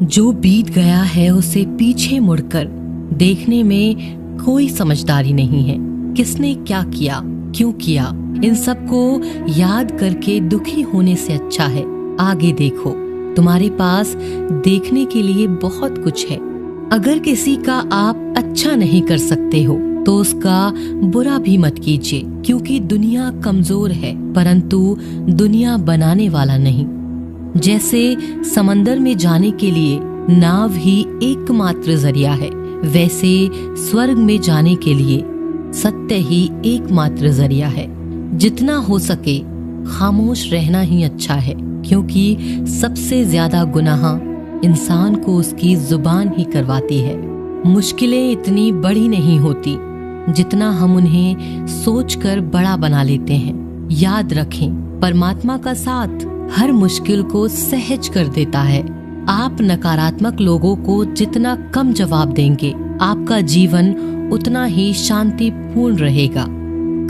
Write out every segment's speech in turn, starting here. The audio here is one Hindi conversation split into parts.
जो बीत गया है उसे पीछे मुड़कर देखने में कोई समझदारी नहीं है। किसने क्या किया, क्यों किया, इन सब को याद करके दुखी होने से अच्छा है आगे देखो। तुम्हारे पास देखने के लिए बहुत कुछ है। अगर किसी का आप अच्छा नहीं कर सकते हो तो उसका बुरा भी मत कीजिए, क्योंकि दुनिया कमजोर है परंतु दुनिया बनाने वाला नहीं। जैसे समंदर में जाने के लिए नाव ही एकमात्र जरिया है, वैसे स्वर्ग में जाने के लिए सत्य ही एकमात्र जरिया है। जितना हो सके खामोश रहना ही अच्छा है, क्योंकि सबसे ज्यादा गुनाह इंसान को उसकी जुबान ही करवाती है। मुश्किलें इतनी बड़ी नहीं होती जितना हम उन्हें सोचकर बड़ा बना लेते हैं। याद रखें, परमात्मा का साथ हर मुश्किल को सहज कर देता है। आप नकारात्मक लोगों को जितना कम जवाब देंगे, आपका जीवन उतना ही शांतिपूर्ण रहेगा।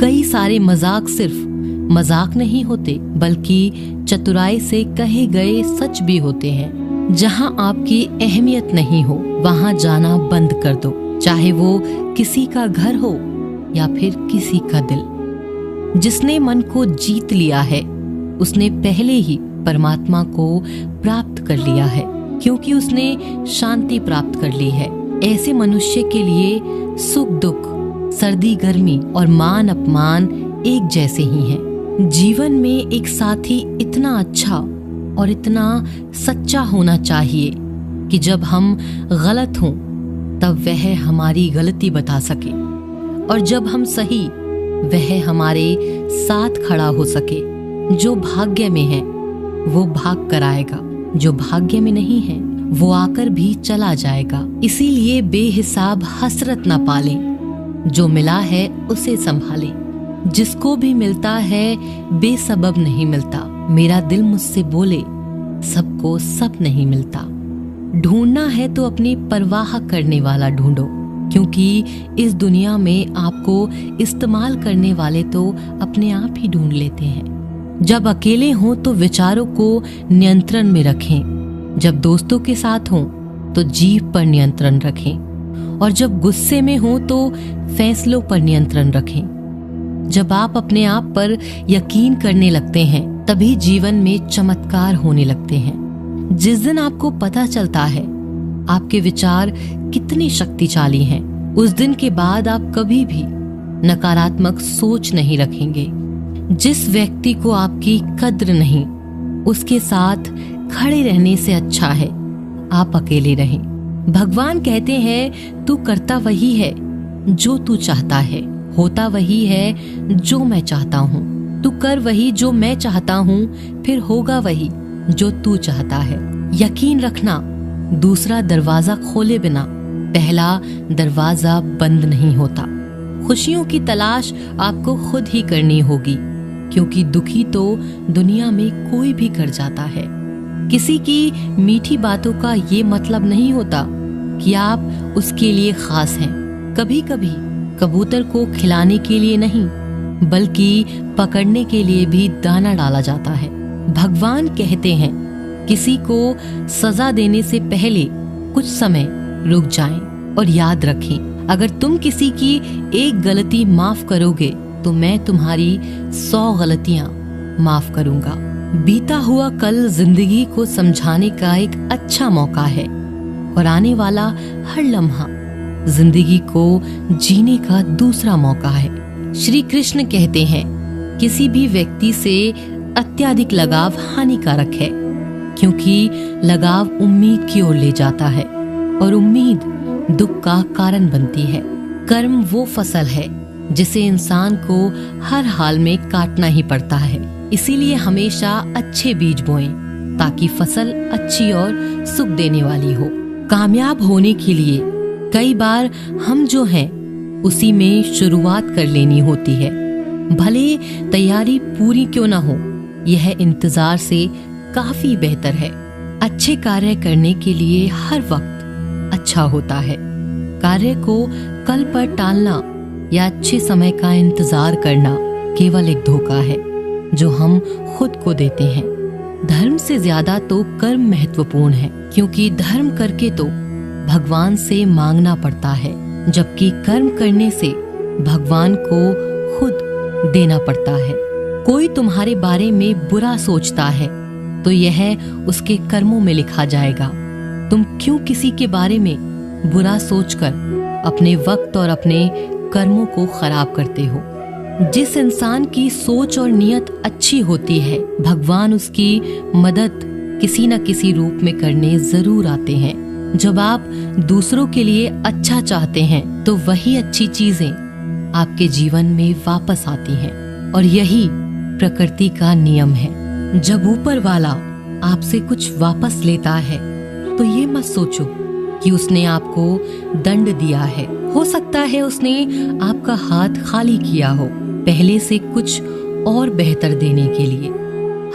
कई सारे मजाक सिर्फ मजाक नहीं होते, बल्कि चतुराई से कहे गए सच भी होते हैं। जहां आपकी अहमियत नहीं हो वहां जाना बंद कर दो, चाहे वो किसी का घर हो या फिर किसी का दिल। जिसने मन को जीत लिया है उसने पहले ही परमात्मा को प्राप्त कर लिया है, क्योंकि उसने शांति प्राप्त कर ली है। ऐसे मनुष्य के लिए सुख दुख, सर्दी गर्मी और मान अपमान एक जैसे ही हैं। जीवन में एक साथी इतना अच्छा और इतना सच्चा होना चाहिए कि जब हम गलत हों तब वह हमारी गलती बता सके, और जब हम सही वह हमारे साथ खड़ा हो सके। जो भाग्य में है वो भाग कर आएगा, जो भाग्य में नहीं है वो आकर भी चला जाएगा। इसीलिए बेहिसाब हसरत न पालें, जो मिला है उसे संभालें। जिसको भी मिलता है बेसबब नहीं मिलता। मेरा दिल मुझसे बोले सबको सब नहीं मिलता। ढूंढना है तो अपनी परवाह करने वाला ढूंढो, क्योंकि इस दुनिया में आपको इस्तेमाल करने वाले तो अपने आप ही ढूंढ लेते हैं। जब अकेले हों तो विचारों को नियंत्रण में रखें, जब दोस्तों के साथ हों तो जीभ पर नियंत्रण रखें, और जब गुस्से में हों तो फैसलों पर नियंत्रण रखें। जब आप अपने आप पर यकीन करने लगते हैं तभी जीवन में चमत्कार होने लगते हैं। जिस दिन आपको पता चलता है आपके विचार कितने शक्तिशाली हैं, उस दिन के बाद आप कभी भी नकारात्मक सोच नहीं रखेंगे। जिस व्यक्ति को आपकी कद्र नहीं, उसके साथ खड़े रहने से अच्छा है आप अकेले रहें। भगवान कहते हैं तू करता वही है जो तू चाहता है, होता वही है जो मैं चाहता हूँ। तू कर वही जो मैं चाहता हूँ, फिर होगा वही जो तू चाहता है। यकीन रखना, दूसरा दरवाजा खोले बिना पहला दरवाजा बंद नहीं होता। खुशियों की तलाश आपको खुद ही करनी होगी, क्योंकि दुखी तो दुनिया में कोई भी कर जाता है। किसी की मीठी बातों का ये मतलब नहीं होता कि आप उसके लिए खास हैं। कभी कभी कबूतर को खिलाने के लिए नहीं बल्कि पकड़ने के लिए भी दाना डाला जाता है। भगवान कहते हैं किसी को सजा देने से पहले कुछ समय रुक जाएं, और याद रखें अगर तुम किसी की एक गलती माफ करोगे तो मैं तुम्हारी 100 गलतियां माफ करूंगा। बीता हुआ कल जिंदगी को समझाने का एक अच्छा मौका है, और आने वाला हर लम्हा जिंदगी को जीने का दूसरा मौका है। श्री कृष्ण कहते हैं किसी भी व्यक्ति से अत्यधिक लगाव हानिकारक है, क्योंकि लगाव उम्मीद की ओर ले जाता है और उम्मीद दुख का कारण बनती है। कर्म वो फसल है जिसे इंसान को हर हाल में काटना ही पड़ता है। इसीलिए हमेशा अच्छे बीज बोएं ताकि फसल अच्छी और सुख देने वाली हो। कामयाब होने के लिए कई बार हम जो हैं उसी में शुरुआत कर लेनी होती है। भले तैयारी पूरी क्यों ना हो, यह इंतजार से काफी बेहतर है। अच्छे कार्य करने के लिए हर वक्त अच्छा होता है। कार्य को कल पर टालना या अच्छे समय का इंतजार करना केवल एक धोखा है जो हम खुद को देते हैं। धर्म से ज्यादा तो कर्म महत्वपूर्ण है, क्योंकि धर्म करके तो भगवान से मांगना पड़ता है, जबकि कर्म करने से भगवान को खुद देना पड़ता है। कोई तुम्हारे बारे में बुरा सोचता है तो यह उसके कर्मों में लिखा जाएगा। तुम क्यों किसी के बारे में बुरा सोचकर अपने वक्त और अपने कर्मों को खराब करते हो? जिस इंसान की सोच और नियत अच्छी होती है, भगवान उसकी मदद किसी न किसी रूप में करने जरूर आते हैं। जब आप दूसरों के लिए अच्छा चाहते हैं तो वही अच्छी चीजें आपके जीवन में वापस आती हैं, और यही प्रकृति का नियम है। जब ऊपर वाला आपसे कुछ वापस लेता है तो ये मत सोचो कि उसने आपको दंड दिया है। हो सकता है उसने आपका हाथ खाली किया हो, पहले से कुछ और बेहतर देने के लिए।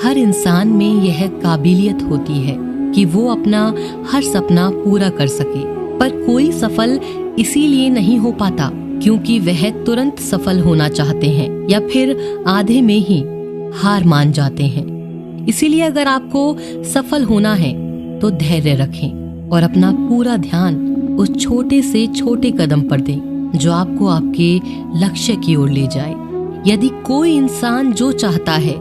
हर इंसान में यह काबिलियत होती है कि वो अपना हर सपना पूरा कर सके, पर कोई सफल इसीलिए नहीं हो पाता क्योंकि वह तुरंत सफल होना चाहते हैं या फिर आधे में ही हार मान जाते हैं। इसीलिए अगर आपको सफल होना है तो धैर्य रखें और अपना पूरा ध्यान उस छोटे से छोटे कदम पर दें जो आपको आपके लक्ष्य की ओर ले जाए। यदि कोई इंसान जो चाहता है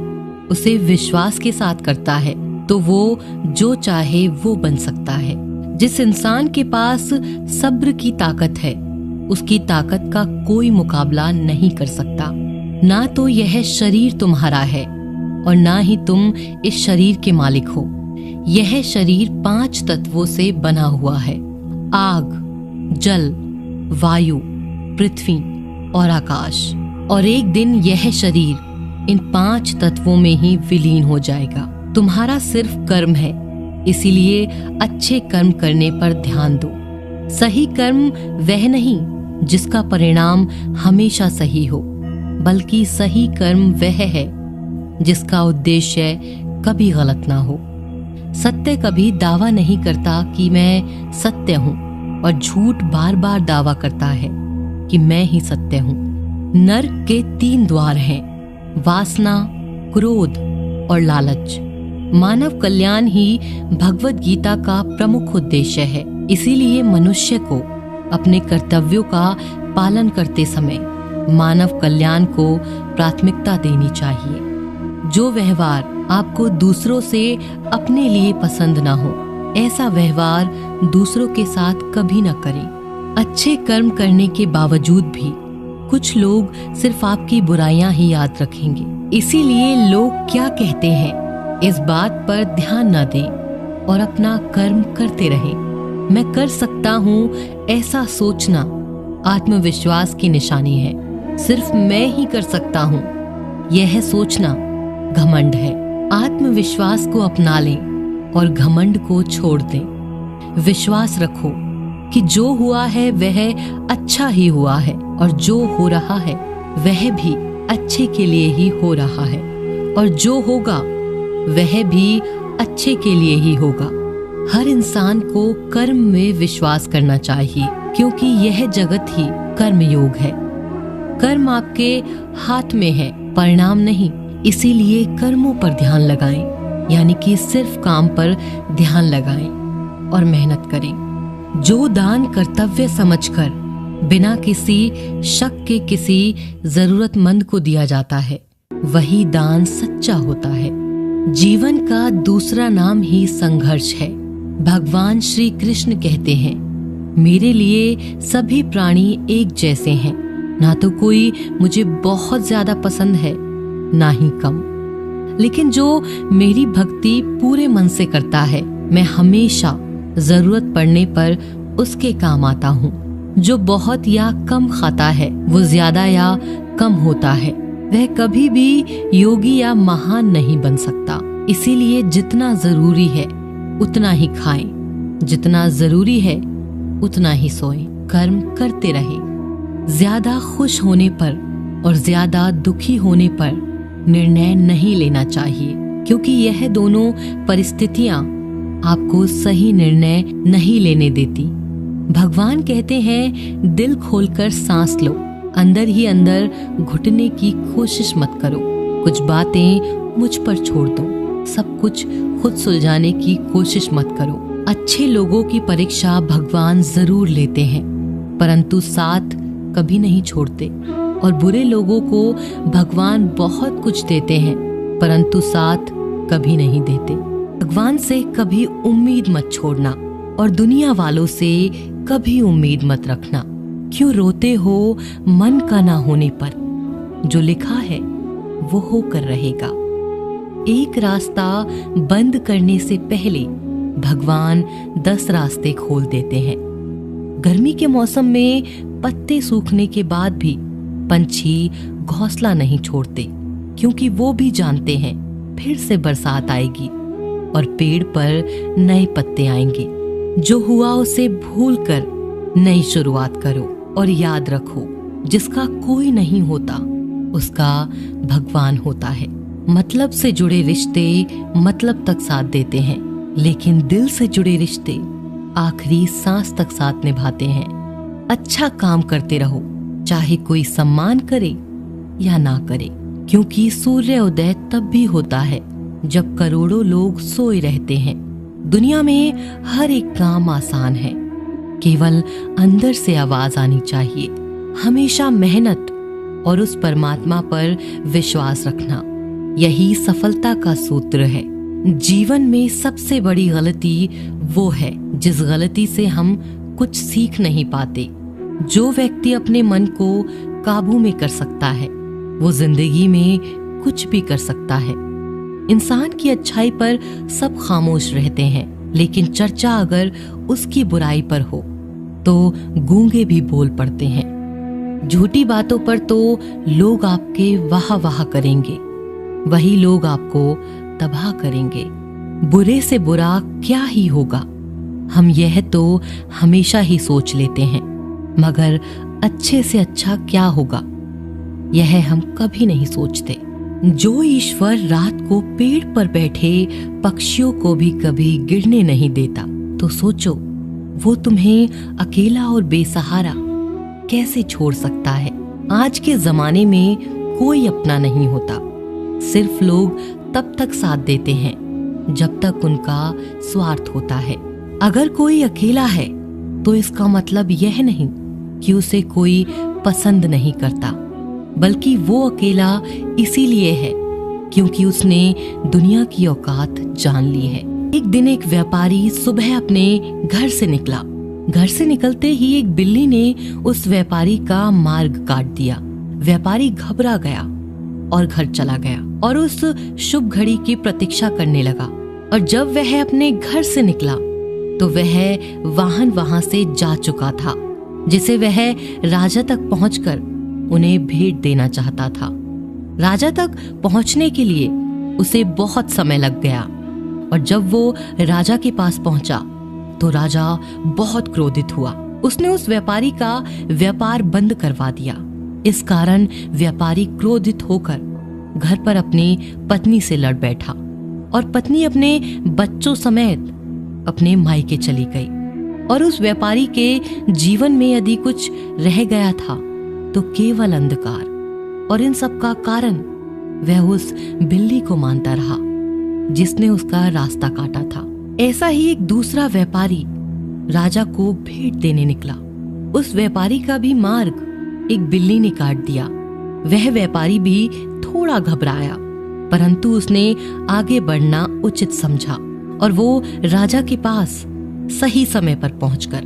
उसे विश्वास के साथ करता है तो वो जो चाहे वो बन सकता है। जिस इंसान के पास सब्र की ताकत है उसकी ताकत का कोई मुकाबला नहीं कर सकता। ना तो यह शरीर तुम्हारा है और ना ही तुम इस शरीर के मालिक हो। यह शरीर 5 तत्वों से बना हुआ है: आग, जल, वायु, पृथ्वी और आकाश। और एक दिन यह शरीर इन 5 तत्वों में ही विलीन हो जाएगा। तुम्हारा सिर्फ कर्म है, इसीलिए अच्छे कर्म करने पर ध्यान दो। सही कर्म वह नहीं जिसका परिणाम हमेशा सही हो, बल्कि सही कर्म वह है जिसका उद्देश्य कभी गलत ना हो। सत्य कभी दावा नहीं करता कि मैं सत्य हूँ, और झूठ बार बार दावा करता है कि मैं ही सत्य हूँ। नरक के 3 द्वार हैं: वासना, क्रोध और लालच। मानव कल्याण ही भगवत गीता का प्रमुख उद्देश्य है। इसीलिए मनुष्य को अपने कर्तव्यों का पालन करते समय मानव कल्याण को प्राथमिकता देनी चाहिए। जो व्यवहार आपको दूसरों से अपने लिए पसंद ना हो, ऐसा व्यवहार दूसरों के साथ कभी न करें। अच्छे कर्म करने के बावजूद भी कुछ लोग सिर्फ आपकी बुराइयां ही याद रखेंगे। इसीलिए लोग क्या कहते हैं इस बात पर ध्यान न दें और अपना कर्म करते रहें। मैं कर सकता हूँ ऐसा सोचना आत्मविश्वास की निशानी है। सिर्फ मैं ही कर सकता हूँ यह सोचना घमंड है। आत्मविश्वास को अपना लें और घमंड को छोड़ दें। विश्वास रखो कि जो हुआ है वह अच्छा ही हुआ है, और जो हो रहा है वह भी अच्छे के लिए ही हो रहा है, और जो होगा वह भी अच्छे के लिए ही होगा। हर इंसान को कर्म में विश्वास करना चाहिए, क्योंकि यह जगत ही कर्मयोग है। कर्म आपके हाथ में है, परिणाम नहीं। इसीलिए कर्मों पर ध्यान लगाएं, यानी कि सिर्फ काम पर ध्यान लगाएं और मेहनत करें। जो दान कर्तव्य समझकर बिना किसी शक के किसी जरूरतमंद को दिया जाता है, वही दान सच्चा होता है। जीवन का दूसरा नाम ही संघर्ष है। भगवान श्री कृष्ण कहते हैं, मेरे लिए सभी प्राणी एक जैसे हैं। ना तो कोई मुझे बहुत ज्यादा पसंद है, ना ही कम। लेकिन जो मेरी भक्ति पूरे मन से करता है, मैं हमेशा जरूरत पड़ने पर उसके काम आता हूँ। जो बहुत या कम खाता है वो ज्यादा या कम होता है, वह कभी भी योगी या महान नहीं बन सकता। इसीलिए जितना जरूरी है उतना ही खाएं, जितना जरूरी है उतना ही सोएं। कर्म करते रहें। ज्यादा खुश होने पर और ज्यादा दुखी होने पर निर्णय नहीं लेना चाहिए, क्योंकि यह दोनों परिस्थितियां आपको सही निर्णय नहीं लेने देती। भगवान कहते हैं, दिल खोलकर सांस लो, अंदर ही अंदर घुटने की कोशिश मत करो। कुछ बातें मुझ पर छोड़ दो, सब कुछ खुद सुलझाने की कोशिश मत करो। अच्छे लोगों की परीक्षा भगवान जरूर लेते हैं, परंतु साथ कभी नहीं छोड़ते। और बुरे लोगों को भगवान बहुत कुछ देते हैं, परंतु साथ कभी नहीं देते। भगवान से कभी उम्मीद मत छोड़ना और दुनिया वालों से कभी उम्मीद मत रखना। क्यों रोते हो मन का ना होने पर? जो लिखा है वो होकर रहेगा। एक रास्ता बंद करने से पहले भगवान 10 रास्ते खोल देते हैं। गर्मी के मौसम में पत्ते सूखने के बाद भी पंछी घोंसला नहीं छोड़ते, क्योंकि वो भी जानते हैं फिर से बरसात आएगी और पेड़ पर नए पत्ते आएंगे। जो हुआ उसे भूलकर नई शुरुआत करो और याद रखो, जिसका कोई नहीं होता उसका भगवान होता है। मतलब से जुड़े रिश्ते मतलब तक साथ देते हैं, लेकिन दिल से जुड़े रिश्ते आखिरी सांस तक साथ निभाते हैं। अच्छा काम करते रहो, चाहे कोई सम्मान करे या ना करे, क्योंकि सूर्य उदय तब भी होता है जब करोड़ों लोग सोए रहते हैं। दुनिया में हर एक काम आसान है, केवल अंदर से आवाज आनी चाहिए। हमेशा मेहनत और उस परमात्मा पर विश्वास रखना, यही सफलता का सूत्र है। जीवन में सबसे बड़ी गलती वो है जिस गलती से हम कुछ सीख नहीं पाते। जो व्यक्ति अपने मन को काबू में कर सकता है वो जिंदगी में कुछ भी कर सकता है। इंसान की अच्छाई पर सब खामोश रहते हैं, लेकिन चर्चा अगर उसकी बुराई पर हो तो गूंगे भी बोल पड़ते हैं। झूठी बातों पर तो लोग आपके वाह वाह करेंगे, वही लोग आपको तबाह करेंगे। बुरे से बुरा क्या ही होगा, हम यह तो हमेशा ही सोच लेते हैं, मगर अच्छे से अच्छा क्या होगा यह हम कभी नहीं सोचते। जो ईश्वर रात को पेड़ पर बैठे पक्षियों को भी कभी गिरने नहीं देता, तो सोचो वो तुम्हें अकेला और बेसहारा कैसे छोड़ सकता है। आज के जमाने में कोई अपना नहीं होता, सिर्फ लोग तब तक साथ देते हैं जब तक उनका स्वार्थ होता है। अगर कोई अकेला है तो इसका मतलब यह नहीं कि उसे कोई पसंद नहीं करता, बल्कि वो अकेला इसीलिए है क्योंकि उसने दुनिया की औकात जान ली है। एक दिन एक व्यापारी सुबह अपने घर से निकला। घर से निकलते ही एक बिल्ली ने उस व्यापारी का मार्ग काट दिया। व्यापारी घबरा गया और घर चला गया और उस शुभ घड़ी की प्रतीक्षा करने लगा। और जब वह अपने घर से निकला तो वह वाहन वहां से जा चुका था, जिसे वह राजा तक पहुंचकर उन्हें भेंट देना चाहता था। राजा तक पहुंचने के लिए उसे बहुत समय लग गया, और जब वो राजा के पास पहुंचा तो राजा बहुत क्रोधित हुआ। उसने उस व्यापारी का व्यापार बंद करवा दिया। इस कारण व्यापारी क्रोधित होकर घर पर अपनी पत्नी से लड़ बैठा और पत्नी अपने बच्चों समेत अपने मायके चली गई। और उस व्यापारी के जीवन में यदि कुछ रह गया था तो केवल अंधकार, और इन सब का कारण वह उस बिल्ली को मानता रहा जिसने उसका रास्ता काटा था। ऐसा ही एक दूसरा व्यापारी राजा को भेंट देने निकला। उस व्यापारी का भी मार्ग एक बिल्ली ने काट दिया। वह व्यापारी भी थोड़ा घबराया, परंतु उसने आगे बढ़ना उचित समझा और वो राजा के पास सही समय पर पहुंचकर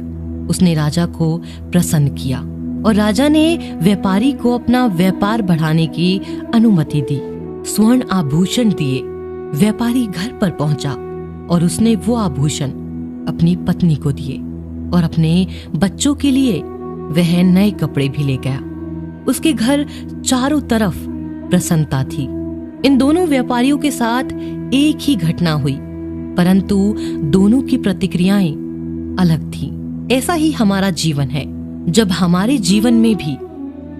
उसने राजा को प्रसन्न किया, और राजा ने व्यापारी को अपना व्यापार बढ़ाने की अनुमति दी। स्वर्ण आभूषण दिए। व्यापारी घर पर पहुंचा और उसने वो आभूषण अपनी पत्नी को दिए, और अपने बच्चों के लिए वह नए कपड़े भी ले गया। उसके घर चारों तरफ प्रसन्नता थी। इन दोनों व्यापारियों के साथ एक ही घटना हुई, परंतु दोनों की प्रतिक्रियाएं अलग थीं। ऐसा ही हमारा जीवन है। जब हमारे जीवन में भी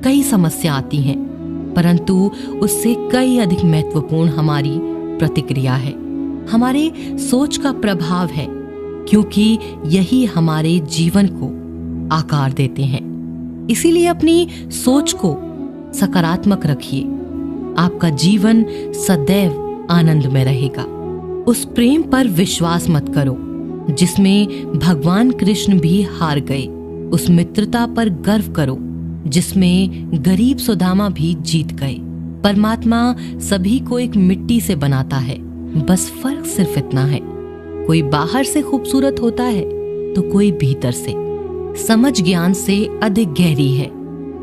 कई समस्या आती हैं, परंतु उससे कई अधिक महत्वपूर्ण हमारी प्रतिक्रिया है, हमारे सोच का प्रभाव है, क्योंकि यही हमारे जीवन को आकार देते हैं। इसीलिए अपनी सोच को सकारात्मक रखिए। आपका जीवन सदैव आनंद में रहेगा। उस प्रेम पर विश्वास मत करो जिसमें भगवान कृष्ण भी हार गए। उस मित्रता पर गर्व करो जिसमें गरीब सुदामा भी जीत गए। परमात्मा सभी को एक मिट्टी से बनाता है, बस फर्क सिर्फ इतना है, कोई बाहर से खूबसूरत होता है तो कोई भीतर से। समझ ज्ञान से अधिक गहरी है।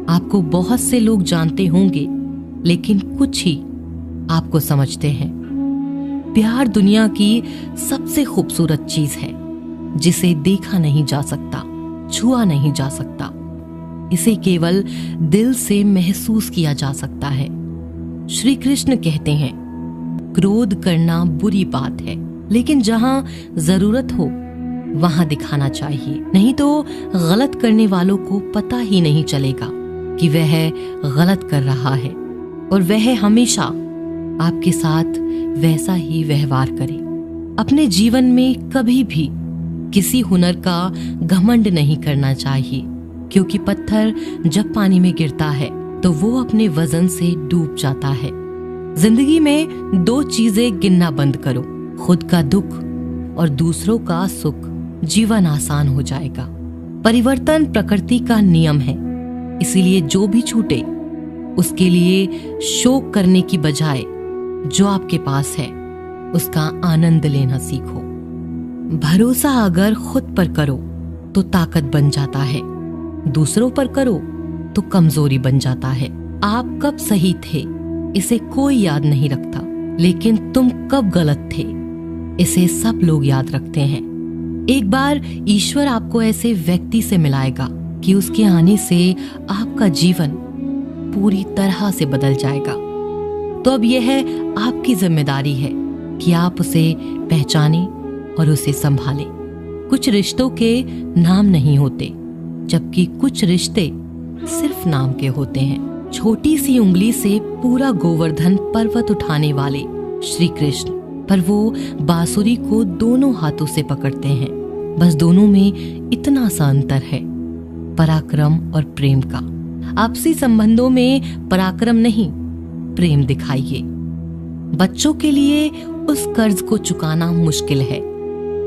आपको बहुत से लोग जानते होंगे, लेकिन कुछ ही आपको समझते हैं। प्यार दुनिया की सबसे खूबसूरत चीज है, जिसे देखा नहीं जा सकता, छुआ नहीं जा सकता। इसे केवल दिल से महसूस किया जा सकता है। श्री कृष्ण कहते हैं, क्रोध करना बुरी बात है, लेकिन जहां जरूरत हो वहां दिखाना चाहिए, नहीं तो गलत करने वालों को पता ही नहीं चलेगा कि वह गलत कर रहा है, और वह हमेशा आपके साथ वैसा ही व्यवहार करे। अपने जीवन में कभी भी किसी हुनर का घमंड नहीं करना चाहिए, क्योंकि पत्थर जब पानी में गिरता है तो वो अपने वजन से डूब जाता है। जिंदगी में 2 चीजें गिनना बंद करो, खुद का दुख और दूसरों का सुख। जीवन आसान हो जाएगा। परिवर्तन प्रकृति का नियम है, इसीलिए जो भी छूटे उसके लिए शोक करने की बजाय जो आपके पास है उसका आनंद लेना सीखो। भरोसा अगर खुद पर करो तो ताकत बन जाता है, दूसरों पर करो तो कमजोरी बन जाता है। आप कब सही थे इसे कोई याद नहीं रखता, लेकिन तुम कब गलत थे इसे सब लोग याद रखते हैं। एक बार ईश्वर आपको ऐसे व्यक्ति से मिलाएगा कि उसके आने से आपका जीवन पूरी तरह से बदल जाएगा। तो अब यह आपकी जिम्मेदारी है कि आप उसे पहचानें और उसे संभालें। कुछ रिश्तों के नाम नहीं होते, जबकि कुछ रिश्ते सिर्फ नाम के होते हैं। छोटी सी उंगली से पूरा गोवर्धन पर्वत उठाने वाले श्री कृष्ण, पर वो बांसुरी को दोनों हाथों से पकड़ते हैं। बस दोनों में इतना सा अंतर है, पराक्रम और प्रेम का। आपसी संबंधों में पराक्रम नहीं, प्रेम दिखाइए। बच्चों के लिए उस कर्ज को चुकाना मुश्किल है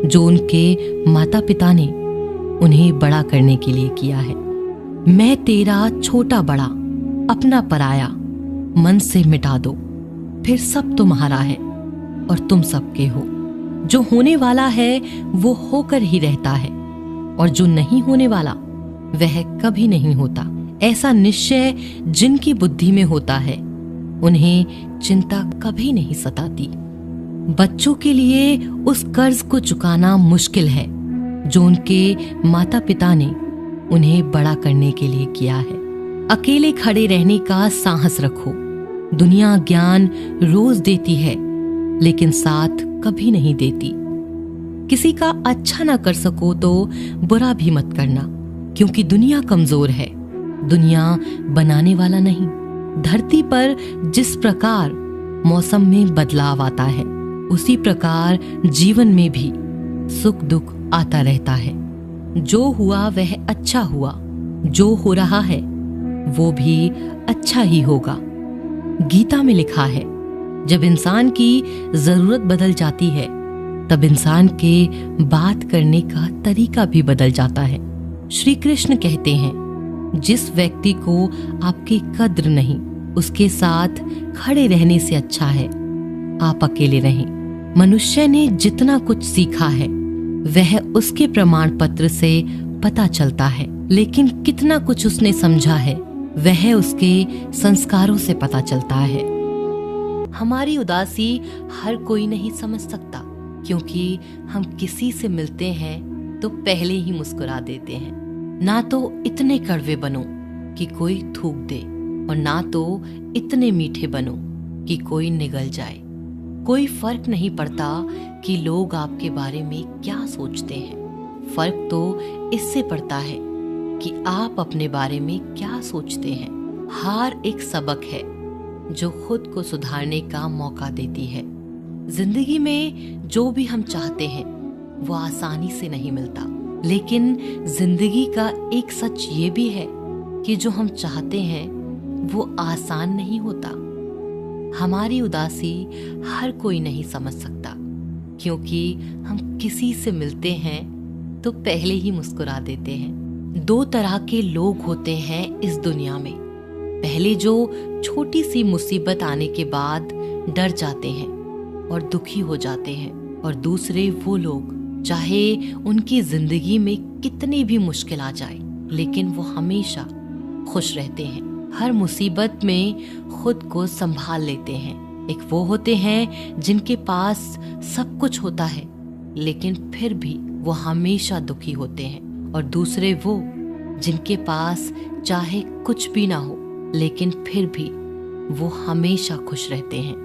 जो उनके माता पिता ने उन्हें बड़ा करने के लिए किया है। मैं तेरा छोटा बड़ा, अपना पराया, मन से मिटा दो, फिर सब तुम्हारा है और तुम सबके हो। जो होने वाला है वो होकर ही रहता है, और जो नहीं होने वाला वह कभी नहीं होता। ऐसा निश्चय जिनकी बुद्धि में होता है उन्हें चिंता कभी नहीं सताती। बच्चों के लिए उस कर्ज को चुकाना मुश्किल है जो उनके माता पिता ने उन्हें बड़ा करने के लिए किया है। अकेले खड़े रहने का साहस रखो। दुनिया ज्ञान रोज देती है, लेकिन साथ कभी नहीं देती। किसी का अच्छा ना कर सको तो बुरा भी मत करना, क्योंकि दुनिया कमजोर है, दुनिया बनाने वाला नहीं। धरती पर जिस प्रकार मौसम में बदलाव आता है, उसी प्रकार जीवन में भी सुख दुख आता रहता है। जो हुआ वह अच्छा हुआ, जो हो रहा है वो भी अच्छा ही होगा। गीता में लिखा है, जब इंसान की जरूरत बदल जाती है तब इंसान के बात करने का तरीका भी बदल जाता है। श्री कृष्ण कहते हैं, जिस व्यक्ति को आपकी कद्र नहीं, उसके साथ खड़े रहने से अच्छा है आप अकेले रहें। मनुष्य ने जितना कुछ सीखा है वह उसके प्रमाण पत्र से पता चलता है, लेकिन कितना कुछ उसने समझा है वह उसके संस्कारों से पता चलता है। हमारी उदासी हर कोई नहीं समझ सकता, क्योंकि हम किसी से मिलते हैं तो पहले ही मुस्कुरा देते हैं। ना तो इतने कड़वे बनो कि कोई थूक दे, और ना तो इतने मीठे बनो कि कोई निगल जाए। कोई फर्क नहीं पड़ता कि लोग आपके बारे में क्या सोचते हैं, फर्क तो इससे पड़ता है कि आप अपने बारे में क्या सोचते हैं। हार एक सबक है जो खुद को सुधारने का मौका देती है। जिंदगी में जो भी हम चाहते हैं वो आसानी से नहीं मिलता, लेकिन जिंदगी का एक सच ये भी है कि जो हम चाहते हैं वो आसान नहीं होता। हमारी उदासी हर कोई नहीं समझ सकता, क्योंकि हम किसी से मिलते हैं तो पहले ही मुस्कुरा देते हैं। दो तरह के लोग होते हैं इस दुनिया में। पहले जो छोटी सी मुसीबत आने के बाद डर जाते हैं और दुखी हो जाते हैं, और दूसरे वो लोग चाहे उनकी जिंदगी में कितनी भी मुश्किल आ जाए लेकिन वो हमेशा खुश रहते हैं, हर मुसीबत में खुद को संभाल लेते हैं। एक वो होते हैं जिनके पास सब कुछ होता है लेकिन फिर भी वो हमेशा दुखी होते हैं, और दूसरे वो जिनके पास चाहे कुछ भी ना हो लेकिन फिर भी वो हमेशा खुश रहते हैं।